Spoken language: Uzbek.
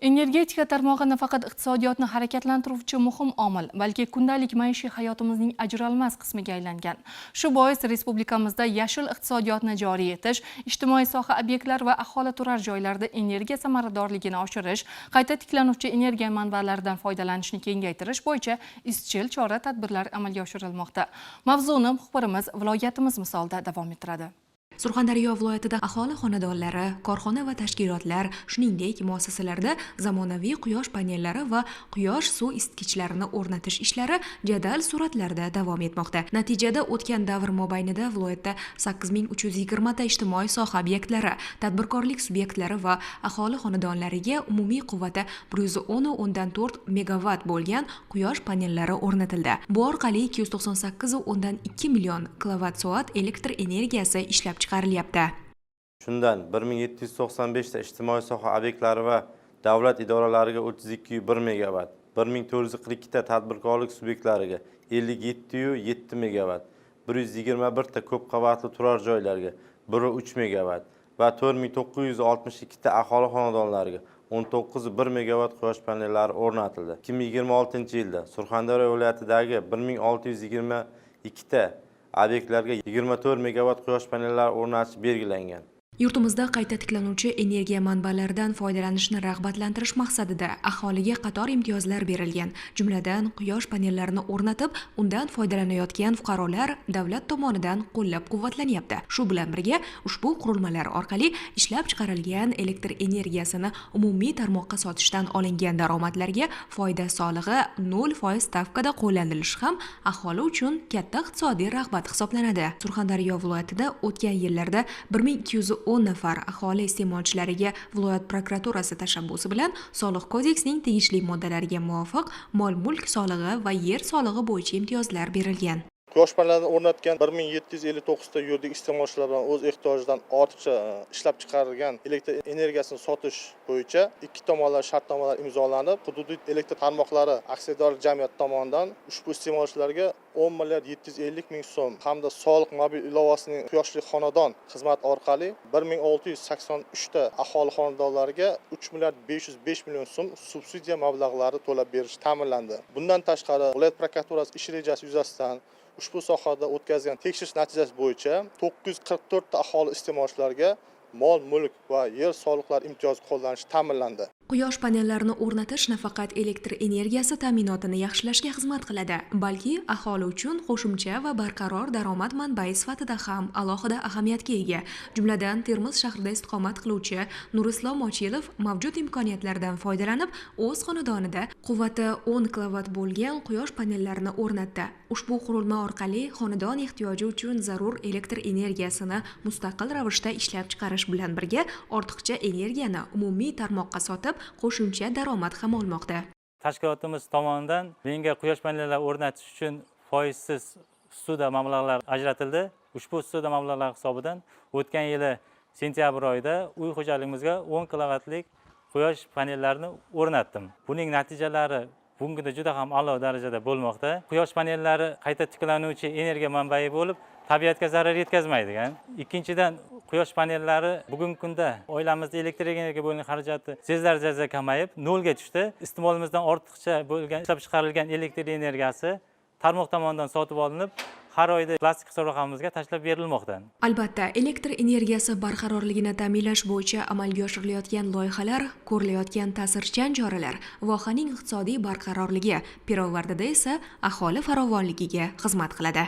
Energetika tarmog'i nafaqat iqtisodiyotni harakatlantiruvchi muhim omil, balki kundalik maishiy hayotimizning ajralmas qismiga aylangan. Shu bois respublikamizda yashil iqtisodiyotni joriy etish, ijtimoiy soha obyektlari va aholi turar joylarida energiya samaradorligini oshirish, qayta tiklanuvchi energiya manbalaridan foydalanishni kengaytirish bo'yicha izchil chora-tadbirlar amalga oshirilmoqda. Mavzuni muxbirimiz viloyatimiz misolida davom ettiradi. Surxondaryo viloyatida aholi xonadonlari, korxona va tashkilotlar, shuningdek muassasalarda zamonaviy quyosh panellari va quyosh suv isitgichlarini o'rnatish ishlari jadal sur'atlarda davom etmoqda. Natijada o'tgan davr mobaynida viloyatda 8320 ta ijtimoiy soha obyektlari, tadbirkorlik subyektlari va aholi xonadonlariga umumiy quvvati 110,4 megawatt bo'lgan quyosh panellari o'rnatildi. Bu orqali 298,2 million kilovatt-soat elektr energiyasi ishlab chiqarilyapti. Shundan 1795 ta ijtimoiy soha obyektlari va davlat idoralariga 32,1 megawatt, 1442 ta tadbirkorlik subyektlariga 57,7 megawatt, 121 ta ko'p qavatli turar joylarga 1,3 megawatt va 4962 ta aholi xonadonlariga 19,1 megawatt quyosh panellari o'rnatildi. 2026-yilda Surxondaryo viloyatidagi 1622 ta obyektlarga 24 megawatt quyosh panellari o'rnatish belgilangan. Yurtimizda qayta tiklanuvchi energiya manbalaridan foydalanishni rag'batlantirish maqsadida aholiga qator imtiyozlar berilgan. Jumladan, quyosh panellarini o'rnatib, undan foydalanayotgan fuqarolar davlat tomonidan qo'llab-quvvatlanyapti. Shu bilan birga, ushbu qurilmalar orqali ishlab chiqarilgan elektr energiyasini umumiy tarmoqqa sotishdan olingan daromadlarga foyda solig'i 0% stavkada qo'llanilishi ham aholi uchun katta iqtisodiy rag'bat hisoblanadi. Surxondaryo viloyatida o'tgan yillarda 1210 nafar aholi iste'molchilariga viloyat prokuraturasi tashabbusi bilan soliq kodeksining tegishli moddalariga muvofiq mol-mulk solig'i va yer solig'i bo'yicha imtiyozlar berilgan. Quyosh panelini o'rnatgan 1759 ta yuridik iste'molchilar bilan o'z ehtiyojidan ortiqcha ishlab chiqarilgan elektr energiyasini sotish bo'yicha ikki tomonlama shartnomalar imzolanib, hududiy elektr tarmoqlari aksiyadorlik jamiyati tomonidan ushbu iste'molchilarga 10 milliard 750 ming so'm hamda soliq mobil ilovasining quyoshli xonadon xizmati orqali 1683 ta aholi xonadonlariga 3 milliard 505 million so'm subsidiya mablag'lari to'lab berish ta'minlandi. Bundan tashqari viloyat prokuraturasi ish rejasi yuzasidan ushbu sohada o'tkazgan tekshirish natijasi bo'yicha 944 ta aholi iste'molchilarga mol-mulk va yer soliqlari imtiyozi qo'llanilishi ta'minlandi. Quyosh panellarini o'rnatish nafaqat elektr energiyasi ta'minotini yaxshilashga xizmat qiladi, balki aholi uchun qo'shimcha va barqaror daromad manbai sifatida ham alohida ahamiyatga ega. Jumladan, Termiz shahrida istiqomat qiluvchi Nurislom Mochilov mavjud imkoniyatlardan foydalanib, o'z xonadonida quvvati 10 kilovatt bo'lgan quyosh panellarini o'rnatdi. Ushbu qurilma orqali xonadon ehtiyoji uchun zarur elektr energiyasini mustaqil ravishda ishlab chiqarish bilan birga ortiqcha energiyani umumiy tarmoqqa sotib qo'shimcha daromad ham olmoqda. Tashkilotimiz tomonidan menga quyosh panellari o'rnatish uchun foizsiz ssuda mablag'lar ajratildi. Ushbu ssuda mablag'lar hisobidan o'tgan yili sentyabr oyida uy xo'jaligimizga 10 kilovattlik quyosh panellarini o'rnatdim. Buning natijalari bugungi kunda juda ham a'lo darajada bo'lmoqda. Quyosh panellari qayta tiklanuvchi energiya manbai bo'lib, tabiatga zarar yetkazmaydi. Ikkinchidan, quyosh panellari bugungi kunda oilamizda elektr energiyaga bo'lgan xarajati sezilarli darajada kamayib, nolga tushdi. Iste'molimizdan ortiqcha bo'lgan ishlab chiqarilgan elektr energiyasi tarmoq tomonidan sotib olinib, har oyda plastik hisob raqamimizga tashlab berilmoqda. Albatta, elektr energiyasi barqarorligini ta'minlash bo'yicha amalga oshirilayotgan loyihalar, ko'rilayotgan ta'sirchan choralar vohaning iqtisodiy barqarorligi, pirovardida esa aholi farovonligiga xizmat qiladi.